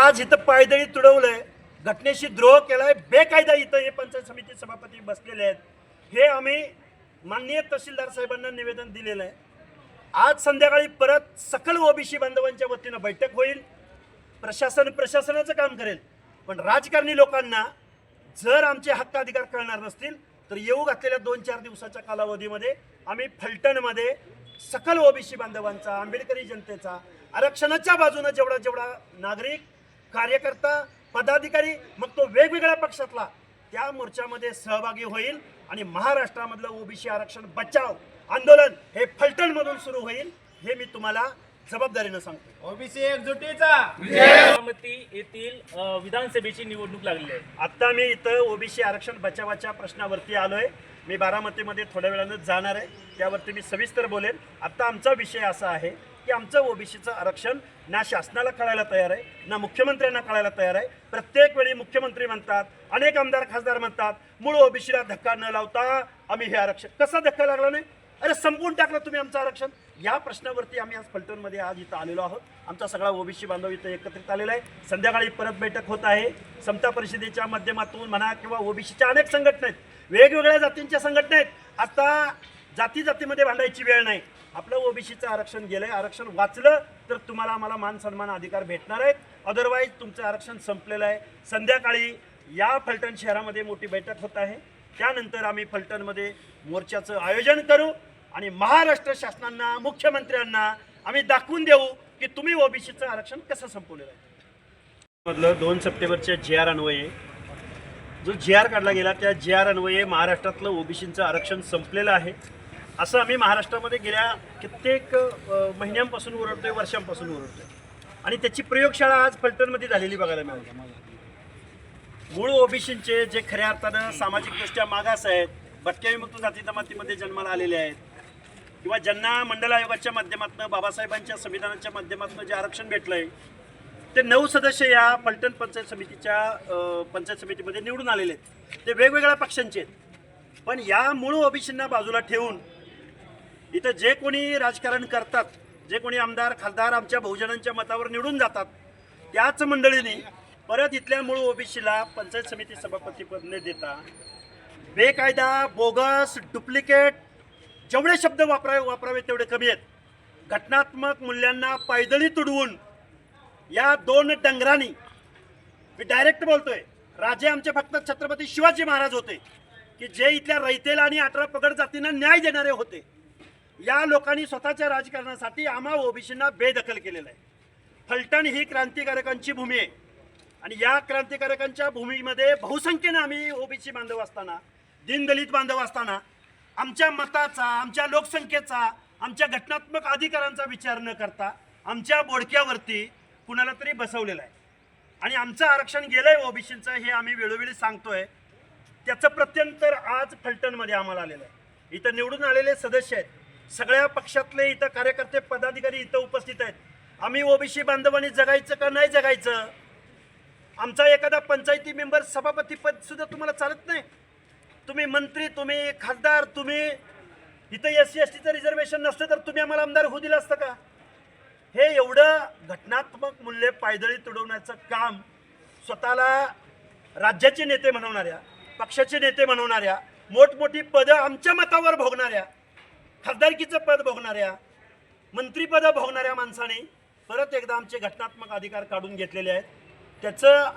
आज इथं पायदळी तुडवलंय, घटनेशी द्रोह केलाय, बेकायदा इथं हे पंचायत समिती सभापती बसलेले आहेत. हे आम्ही माननीय तहसीलदार साहेबांना निवेदन दिलेलं आहे. आज संध्याकाळी परत सकल ओबीसी बांधवांच्या वतीनं बैठक होईल. प्रशासनाचं काम करेल, पण राजकारणी लोकांना जर आमचे हक्क अधिकार कळणार नसतील तर येऊ घातलेल्या 2-4 दिवसाच्या कालावधीमध्ये आम्ही फलटणमध्ये सकल ओबीसी बांधवांचा, आंबेडकरी जनतेचा, आरक्षणाच्या बाजूने जेवढा नागरिक, कार्यकर्ता, पदाधिकारी, मग तो वेगवेगळ्या पक्षातला, त्या मोर्चामध्ये सहभागी होईल आणि महाराष्ट्रामधलं ओबीसी आरक्षण बचाव आंदोलन हे फलटणमधून सुरू होईल. हे मी तुम्हाला जबाबदारीनं सांगतो. ओबीसी एकजुटीचा बारामती येथील विधानसभेची निवडणूक लागली आहे. आता मी इथं ओबीसी आरक्षण बचावाच्या प्रश्नावरती आलोय. मी बारामतीमध्ये थोड्या वेळानं जाणार आहे, त्यावरती मी सविस्तर बोलेन. आता आमचा विषय असा आहे की आमचं ओबीसीचं आरक्षण ना शासनाला कळायला तयार आहे, ना मुख्यमंत्र्यांना कळायला तयार आहे. प्रत्येक वेळी मुख्यमंत्री म्हणतात, अनेक आमदार खासदार म्हणतात, मूळ ओबीसीला धक्का न लावता आम्ही हे आरक्षण. कसा धक्का लागला नाही? अरे संपवून टाकलं तुम्ही आमचं आरक्षण. या प्रश्नावरती आम्ही आज फलटणमध्ये आज इथं आलेलो आहोत. आमचा सगळा ओबीसी बांधव इथं एकत्रित आलेला आहे. संध्याकाळी परत बैठक होत आहे. समता परिषदेच्या माध्यमातून म्हणा किंवा ओबीसीच्या अनेक संघटना आहेत, वेगवेगळ्या जातींच्या संघटना आहेत. आता जातीमध्ये भांडायची वेळ नाही. आपलं ओबीसीचं आरक्षण गेलंय, आरक्षण वाचलं तर तुम्हाला आम्हाला मान सन्मान अधिकार भेटणार आहेत. अदरवाईज तुमचं आरक्षण संपलेलं आहे. संध्याकाळी या फलटण शहरामध्ये मोठी बैठक होत आहे. त्यानंतर आम्ही फलटणमध्ये मोर्चाचं आयोजन करू आणि महाराष्ट्र शासनांना, मुख्यमंत्र्यांना आम्ही दाखवून देऊ की तुम्ही ओबीसीचं आरक्षण कसं संपवलेलं आहे. मधलं 2 सप्टेंबरच्या GR अन्वये जो GR काढला गेला, त्या GR अन्वये महाराष्ट्रातलं ओबीसीचं आरक्षण संपलेलं आहे असं आम्ही महाराष्ट्रामध्ये गेल्या कित्येक महिन्यांपासून ओरडतोय, वर्षांपासून ओरडतोय. आणि त्याची प्रयोगशाळा आज फलटणमध्ये झालेली बघायला मिळाली. मूळ ओबीसींचे जे खऱ्या अर्थानं सामाजिकदृष्ट्या मागास आहेत, भटक्या विमुक्त जाती जमातीमध्ये जन्माला आलेले आहेत, किंवा ज्यांना मंडल आयोगाच्या माध्यमातून, बाबासाहेबांच्या संविधानाच्या माध्यमातून जे आरक्षण भेटलंय, ते 9 सदस्य या फलटण पंचायत समितीमध्ये निवडून आलेले आहेत. ते वेगवेगळ्या पक्षांचे आहेत. पण या मूळ ओबीसींना बाजूला ठेवून इथं जे कोणी राजकारण करतात, जे कोणी आमदार खासदार आमच्या बहुजनांच्या मतावर निवडून जातात, त्याच मंडळींनी परत इथल्या मूळ ओबीसीला पंचायत समिती सभापतीपद न देता बेकायदा, बोगस, डुप्लिकेट, जेवढे शब्द वापरावे तेवढे कमी आहेत, घटनात्मक मूल्यांना पायदळी तुडवून या 2 डंगरांनी, मी डायरेक्ट बोलतोय, राजे आमचे फक्त छत्रपती शिवाजी महाराज होते की जे इथल्या रयतेला आणि 18 पगड जातींना न्याय देणारे होते. या लोकांनी स्वतःच्या राजकारणासाठी आम्हा ओबीसींना बेदखल केलेलं आहे. फलटण ही क्रांतिकारकांची भूमी आहे आणि या क्रांतिकारकांच्या भूमीमध्ये बहुसंख्येनं आम्ही ओबीसी बांधव असताना, दीनदलित बांधव असताना आमच्या मताचा, आमच्या लोकसंख्येचा, आमच्या घटनात्मक अधिकारांचा विचार न करता आमच्या बोडक्यावरती कुणाला तरी बसवलेलं आहे. आणि आमचं आरक्षण गेलंय ओबीसींचं, हे आम्ही वेळोवेळी सांगतोय. त्याचं प्रत्यंतर आज फलटणमध्ये आम्हाला आलेलं आहे. इथं निवडून आलेले सदस्य आहेत, सगळ्या पक्षातले इथं कार्यकर्ते, पदाधिकारी इथं उपस्थित आहेत. आम्ही ओबीसी बांधवांनी जगायचं का नाही जगायचं? आमचा एखादा पंचायती मेंबर सभापतीपद सुद्धा तुम्हाला चालत नाही? तुम्ही मंत्री, तुम्ही खासदार, तुम्ही इथं SC STचं रिझर्वेशन नसतं तर तुम्ही आम्हाला आमदार होऊ दिलं असतं का? हे एवढं घटनात्मक मूल्य पायदळी तुडवण्याचं काम स्वतःला राज्याचे नेते म्हणवणाऱ्या, पक्षाचे नेते म्हणवणाऱ्या, मोठमोठी पदं आमच्या मतावर भोगणाऱ्या, खासदारकीचं पद भोगणाऱ्या, मंत्रीपदं भोगणाऱ्या माणसाने परत एकदा आमचे घटनात्मक अधिकार काढून घेतलेले आहेत. त्याचं